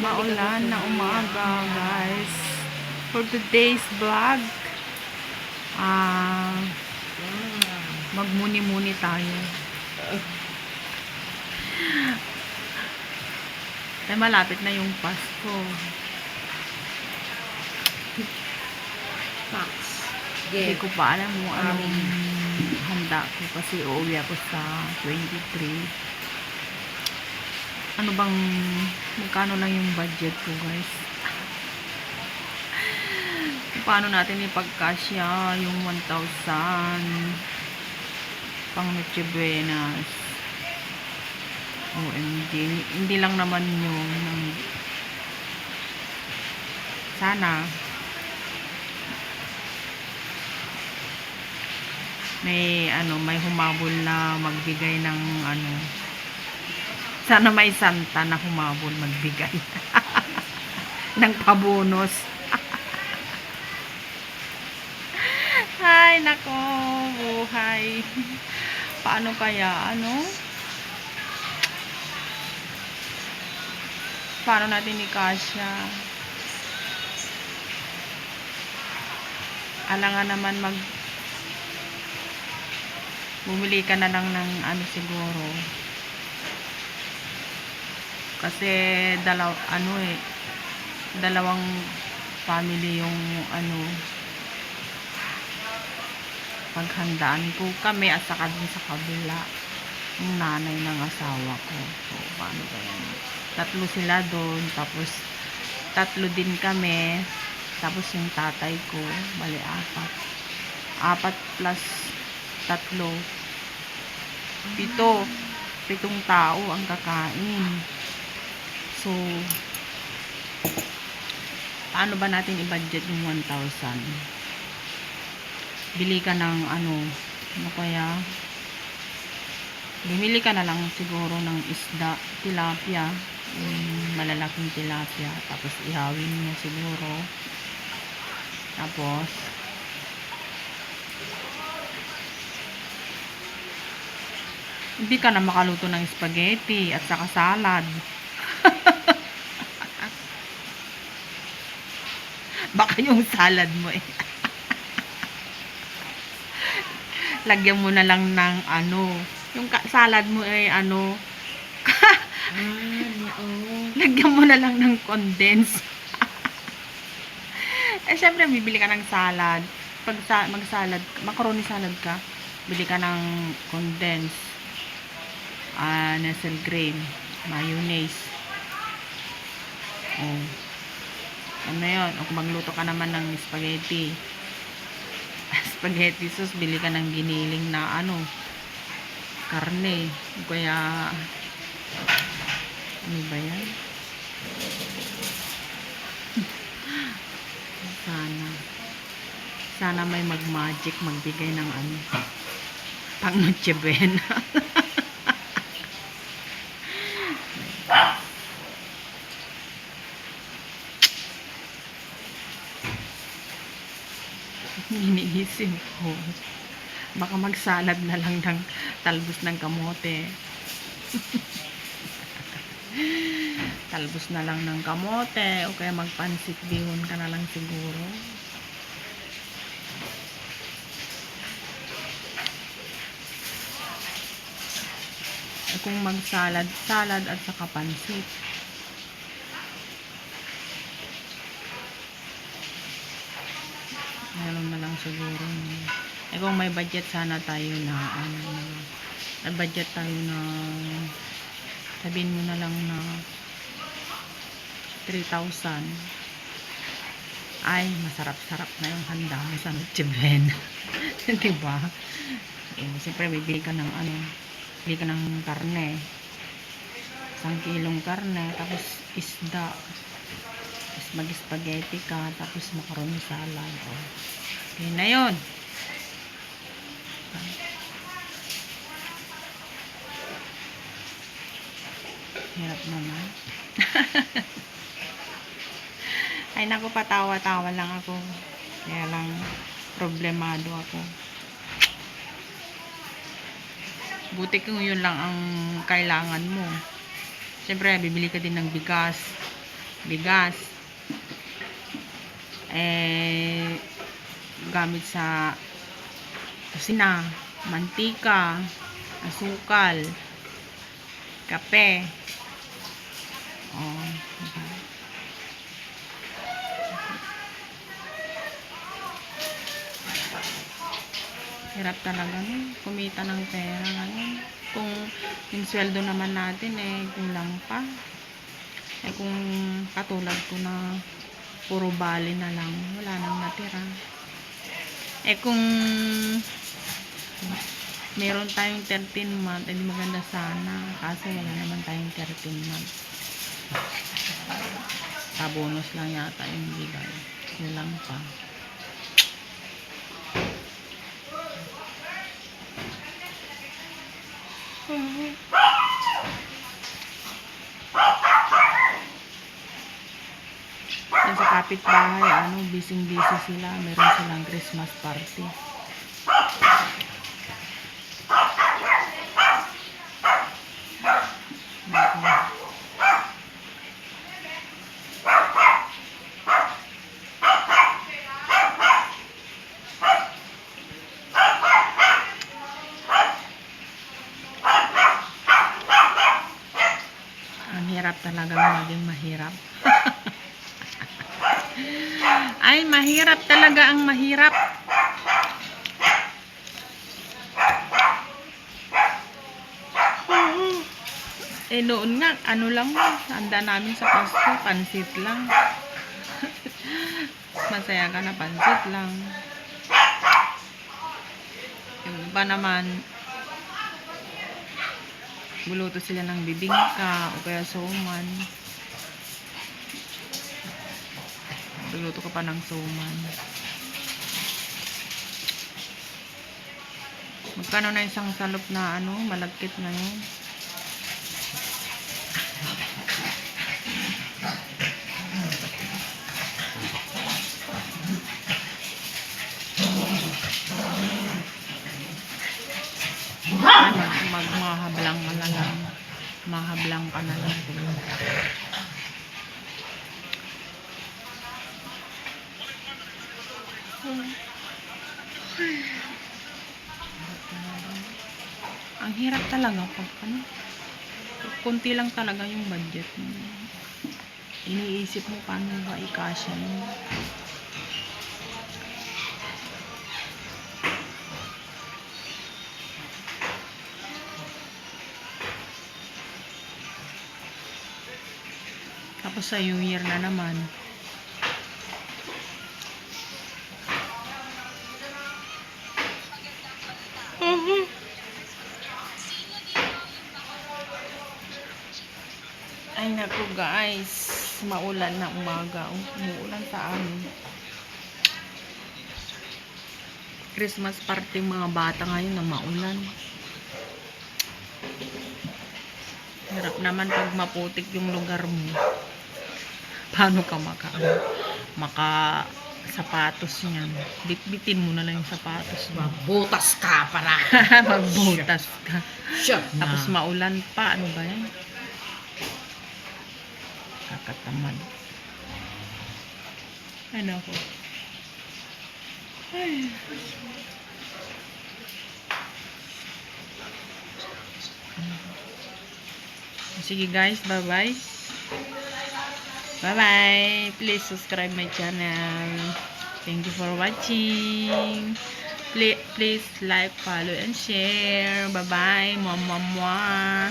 Maulan na umaga, guys. For today's vlog, magmuni-muni tayo. Ay, malapit na yung Pasko. Max. Hindi ko pa alam mo anong handa ko kasi uuwi ako sa 23. Ano bang, magkano lang yung budget ko, guys? Paano natin ipagkasya yung 1,000 pang Noche Buenas? OMG, hindi lang naman yun. Sana may humabol na magbigay ng sana may santa na humabol magbigay ng pabonus. Ay, nako, buhay. Paano kaya, paano natin ikasya? Alangan naman bumili ka na lang ng siguro. Kasi dalawang family yung paghandaan ko kami at saka din sa kabila yung nanay ng asawa ko. So, paano ba yan? 3 sila doon, tapos 3 din kami, tapos yung tatay ko, bali 4 plus 3, 7 tao ang kakain. So, paano ba natin i-budget yung 1,000? Bili ka ng kaya? Bumili ka na lang siguro ng isda, tilapia, malalaking tilapia, tapos ihawin mo siguro. Tapos, hindi ka na makaluto ng spaghetti at saka salad. Baka yung salad mo lagyan mo na lang ng yung salad mo lagyan mo na lang ng condense. Syempre bibili ka ng salad. Pag mag-salad, macaroni salad ka, bili ka ng condense, Nestle Grain, mayonnaise. Yun. O kung magluto ka naman ng spaghetti sauce, bili ka ng giniling na karne. Kaya ano ba yan? Sana may mag-magic magbigay ng pang Noche Buena. Iniisip ko, baka magsalad na lang ng talbos ng kamote. Talbos na lang ng kamote, o kaya magpansit bihon ka na lang siguro. Kung magsalad at saka pansit. Meron na lang siguro. Kung may budget sana tayo na budget tayo na sabihin mo na lang na 3,000. Ay, masarap-sarap na yung handa mo sa Noche Buena. Diba? Siyempre bibili ka ng bibili ka ng karne, 1 kilong karne, tapos isda, tapos mag-spaghetti ka, tapos macaroni salad. Okay na yun. Hirap naman. Ay naku, patawa-tawa lang ako. Kaya lang problemado ako. Buti kung yun lang ang kailangan mo. Siyempre, bibili ka din ng bigas. bigas. Gamit sa kusina, mantika, asukal, kape. Oh, diba? Hirap talaga kumita ng pera ngayon. Kung yung sweldo naman natin kulang pa. Kung katulad ko na puro bali na lang, wala nang natira. Kung meron tayong 13 month, edi maganda sana. Kaso wala naman tayong 13 month. Bonus lang yata yung bigay. Kulang pa. Yan sa kapitbahay, busy-busy sila. Meron silang Christmas party. Ang hirap talagang maging mahirap. Ay, mahirap talaga ang mahirap. Noon nga, lang, handa namin sa Pasko, pansit lang. Masaya ka na, pansit lang. Yung iba naman, buluto sila ng bibingka o kaya suman. Buluto ka pa ng suman. Magkano na isang salop na malagkit na yun? Mahablang ka na lang. Mahablang ka na lang. Ang hirap talaga pag konti lang talaga yung budget mo. Iniisip mo paano ba ikasya mo. Tapos sa New Year na naman. Ay naku guys, maulan na umaga. Umuulan sa amin. Christmas party mga bata ngayon na maulan. Hirap naman pag maputik yung lugar mo. Paano ka maka sapatos niyan? Bitbitin mo na lang yung sapatos mo. Magbutas ka para. Magbutas ka. Sure. Tapos maulan pa. Ano ba yan? Kakatamad. Ano ko? Ay. Sige guys, bye-bye. Bye-bye. Please subscribe my channel. Thank you for watching. Please like, follow, and share. Bye-bye. Mwah, mwah, mwah.